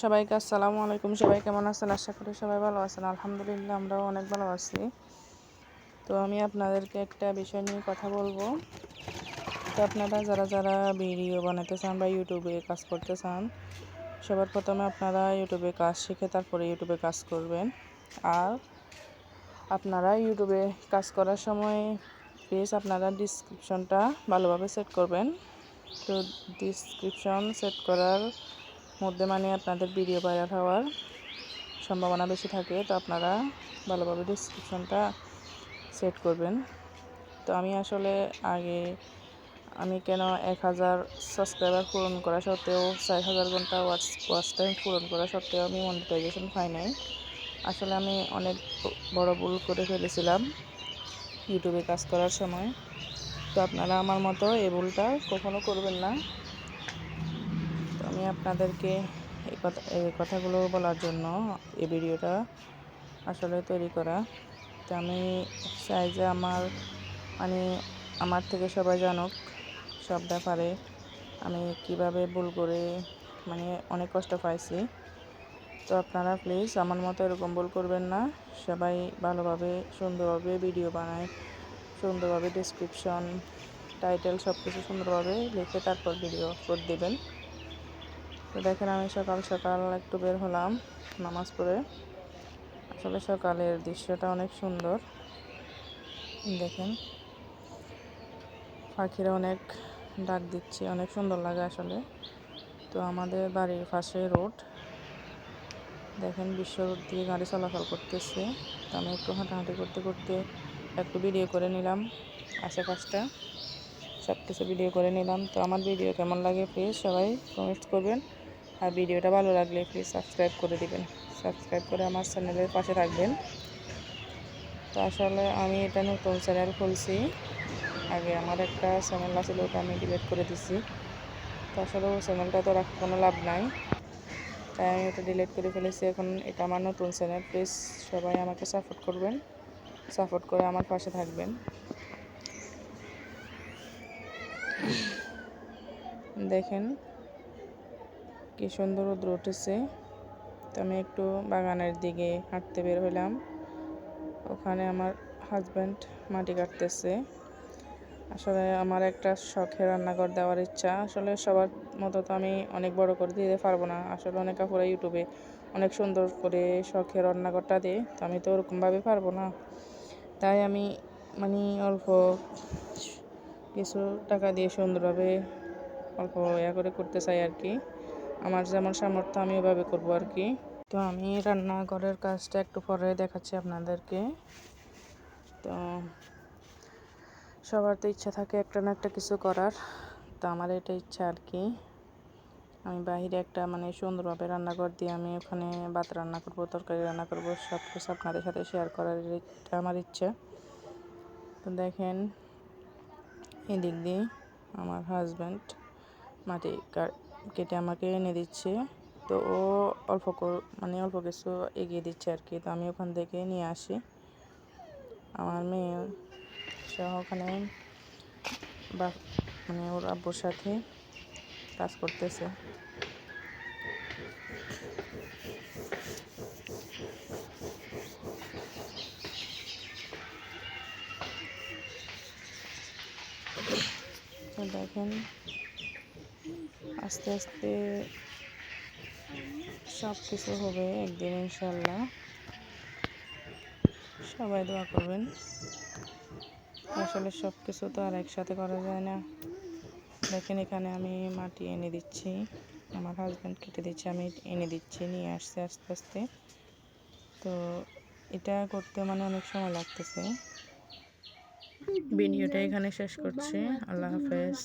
সবাইকে আসসালামু আলাইকুম। সবাই কেমন আছেন? আশা করি সবাই ভালো আছেন। আলহামদুলিল্লাহ আমরাও অনেক ভালো আছি। তো আমি আপনাদেরকে একটা বিষয় নিয়ে কথা বলবো। তো আপনারা যারা ভিডিও বানাতে চান বা ইউটিউবে কাজ করতে চান, সবার প্রথমে আপনারা ইউটিউবে কাজ শিখে তারপরে ইউটিউবে কাজ করবেন। আর আপনারা ইউটিউবে কাজ করার সময় প্লিজ আপনারা ডিসক্রিপশনটা ভালোভাবে সেট করবেন। তো ডিসক্রিপশন সেট করার মধ্যে মানে আপনাদের ভিডিও ভাইরাল হওয়ার সম্ভাবনা বেশি থাকে। তো আপনারা ভালোভাবে ডিসক্রিপশনটা সেট করবেন। তো আমি আসলে আগে কেন 1000 সাবস্ক্রাইবার পূরণ করা সত্ত্বেও 4000 ঘন্টা ওয়াচ টাইম পূরণ করা সত্ত্বেও আমি মনিটাইজেশন পাই নাই। আসলে আমি অনেক বড় ভুল করে ফেলেছিলাম ইউটিউবে কাজ করার সময়। তো আপনারা আমার মতো এই ভুলটা কখনো করবেন না। তো আমি আপনাদেরকে এই কথাগুলো বলার জন্য এই ভিডিওটা আসলে তৈরি করা। তো আমি চাই যে আমার থেকে সবাই জানুক সব ব্যাপারে আমি কিভাবে ভুল করে অনেক কষ্ট পাইছি। তো আপনারা প্লিজ আমার মতো এরকম ভুল করবেন না। সবাই ভালোভাবে সুন্দরভাবে ভিডিও বানায়, সুন্দরভাবে ডিসক্রিপশন টাইটেল সব কিছু সুন্দরভাবে লিখে তারপর ভিডিও আপলোড দেবেন। তো দেখেন আমি সকাল সকাল একটু বের হলাম নামাজ পড়ে। আসলে সকালের দৃশ্যটা অনেক সুন্দর। দেখেন পাখিরা অনেক ডাক দিচ্ছে, অনেক সুন্দর লাগে আসলে। তো আমাদের বাড়ির পাশে রোড, দেখেন বিশ্ব রোড দিয়ে গাড়ি চলাচল করতেছে। তো আমি একটু হাঁটাহাঁটি করতে করতে একটু ভিডিও করে নিলাম, আশেপাশটা সব কিছু ভিডিও করে নিলাম। তো আমার ভিডিও কেমন লাগে প্লিজ সবাই কমেন্ট করবেন। আর ভিডিওটা ভালো লাগলে প্লিজ সাবস্ক্রাইব করে দিবেন, সাবস্ক্রাইব করে আমার চ্যানেলের পাশে থাকবেন। তো আসলে আমি এটা নতুন চ্যানেল খুলছি। আগে আমার একটা চ্যানেল আছিল, ওটা আমি ডিলিট করে দিছি। তো আসলে ওই চ্যানেলটা তো রাখা কোনো লাভ নাই, তাই আমি ওটা ডিলিট করে ফেলেছি। এখন এটা আমার নতুন চ্যানেল। প্লিজ সবাই আমাকে সাপোর্ট করবেন, সাপোর্ট করে আমার পাশে থাকবেন। দেখেন কি সুন্দর রোদ উঠেছে। তো আমি একটু বাগানের দিকে হাঁটতে বের হলাম। ওখানে আমার হাজব্যান্ড মাটি কাটতেছে। আসলে আমার একটা শখের রান্নাঘর দেওয়ার ইচ্ছা। আসলে সবার মতো তো আমি অনেক বড় করে দিতে পারবো না। আসলে অনেক আপুরা ইউটিউবে অনেক সুন্দর করে শখের রান্নাঘরটা দেয়, তো আমি তো ওরকমভাবে পারবো না। তাই আমি অল্প কিছু টাকা দিয়ে সুন্দরভাবে অল্প করে করতে চাই আর কি। আমার যেমন সামর্থ্য আমি ওভাবে করবো আর কি। তো আমি রান্নাঘরের কাজটা একটু পরে দেখাচ্ছি আপনাদেরকে। তো সবার তো ইচ্ছা থাকে একটা না একটা কিছু করার। তো আমার এটা ইচ্ছা আর কি। আমি বাইরে একটা সুন্দরভাবে রান্নাঘর দিয়ে আমি ওখানে ভাত রান্না করব, তরকারি রান্না করব, সব কিছু আপনাদের সাথে শেয়ার করার এটা আমার ইচ্ছা। তো দেখেন এদিক দিয়ে আমার হাজব্যান্ড মাটি কেটে আমাকে এনে দিচ্ছে। তো ও অল্প কিছু এগিয়ে দিচ্ছে আর কি। তো আমি ওখান থেকে নিয়ে আসি। আমার মেয়ে সহ ওখানে বা ওর আব্বুর সাথে কাজ করতেছে। তো দেখেন আস্তে আস্তে সব কিছু হবে একদিন ইনশাল্লাহ। সবাই দোয়া করবেন। আসলে সব কিছু তো আর একসাথে করা যায় না। দেখেন এখানে আমি মাটি এনে দিচ্ছি, আমার হাজব্যান্ড কেটে দিচ্ছে, আমি এনে দিচ্ছি, নিয়ে আসছে আস্তে আস্তে। তো এটা করতে অনেক সময় লাগতেছে। ভিডিওটা এখানে শেষ করছি। আল্লাহ হাফেজ।